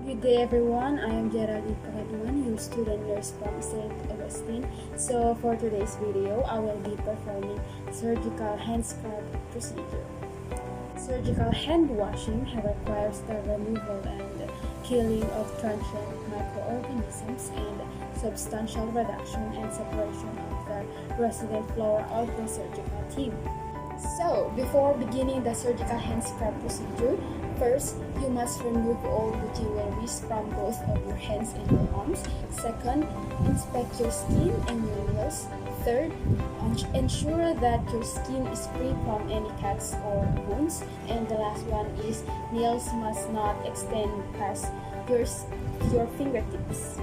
Good day everyone, I am Geraldine Pagaduan, your student nurse from St. Augustine. So for today's video, I will be performing surgical hand scrub procedure. Surgical hand washing requires the removal and killing of transient microorganisms and substantial reduction and separation of the resident flora of the surgical team. So, before beginning the surgical hand scrub procedure, first, you must remove all the jewelries from both of your hands and your arms. Second, inspect your skin and your nails. Third, ensure that your skin is free from any cuts or wounds. And the last one is nails must not extend past your fingertips.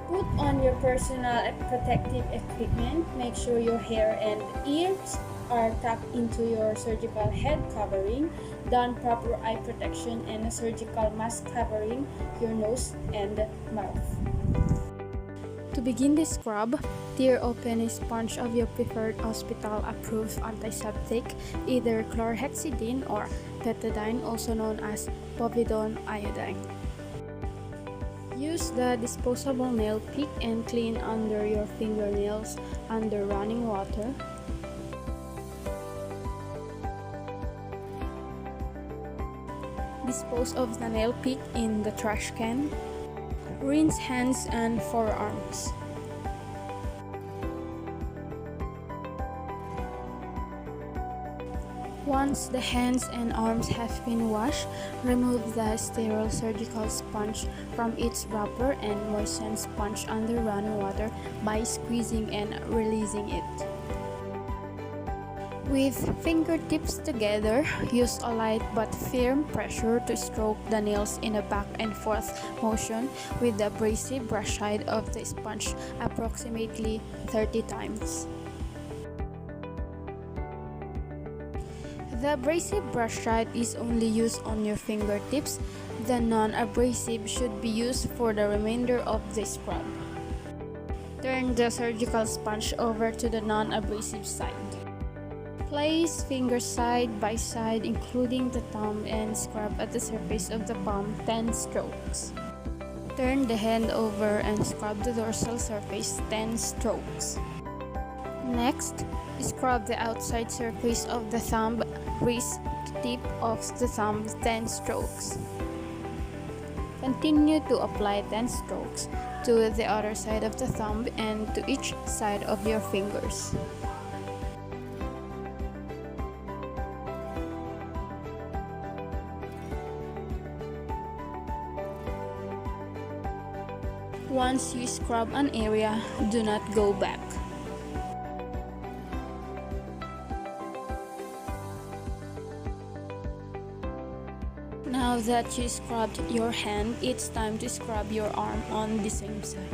Put on your personal protective equipment. Make sure your hair and ears are tucked into your surgical head covering. Don proper eye protection and a surgical mask covering your nose and mouth. To begin the scrub, tear open a sponge of your preferred hospital-approved antiseptic, either chlorhexidine or betadine, also known as povidone iodine. Use the disposable nail pick and clean under your fingernails under running water. Dispose of the nail pick in the trash can. Rinse hands and forearms. Once the hands and arms have been washed, remove the sterile surgical sponge from its wrapper and moisten sponge under running water by squeezing and releasing it. With fingertips together, use a light but firm pressure to stroke the nails in a back and forth motion with the abrasive brush side of the sponge approximately 30 times. The abrasive brush side is only used on your fingertips. The non-abrasive should be used for the remainder of the scrub. Turn the surgical sponge over to the non-abrasive side. Place fingers side by side, including the thumb, and scrub at the surface of the palm 10 strokes. Turn the hand over and scrub the dorsal surface 10 strokes. Next, scrub the outside surface of the thumb, wrist tip of the thumb 10 strokes. Continue to apply 10 strokes to the other side of the thumb and to each side of your fingers. Once you scrub an area, do not go back. Now that you scrubbed your hand, it's time to scrub your arm on the same side.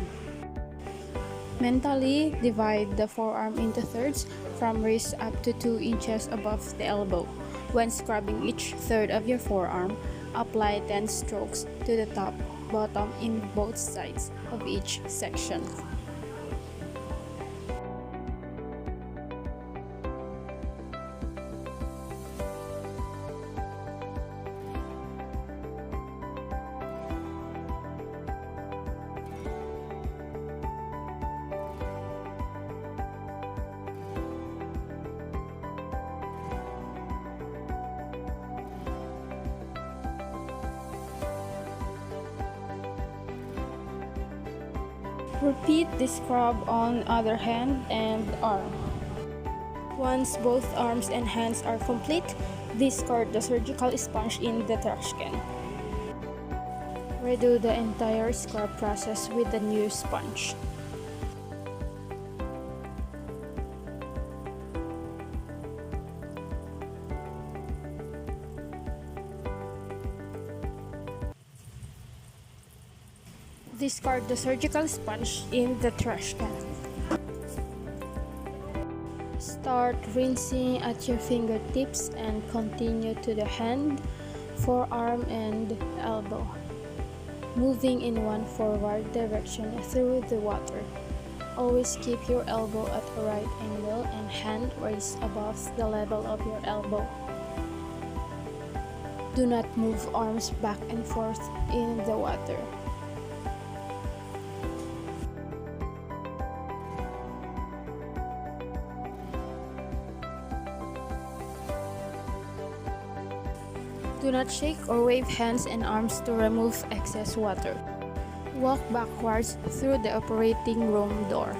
Mentally divide the forearm into thirds from wrist up to 2 inches above the elbow. When scrubbing each third of your forearm, apply 10 strokes to the top, bottom, in both sides of each section. Repeat the scrub on other hand and arm. Once both arms and hands are complete, discard the surgical sponge in the trash can. Redo the entire scrub process with the new sponge. Discard the surgical sponge in the trash can. Start rinsing at your fingertips and continue to the hand, forearm, and elbow, moving in one forward direction through the water. Always keep your elbow at a right angle and hand raised above the level of your elbow. Do not move arms back and forth in the water. Do not shake or wave hands and arms to remove excess water. Walk backwards through the operating room door.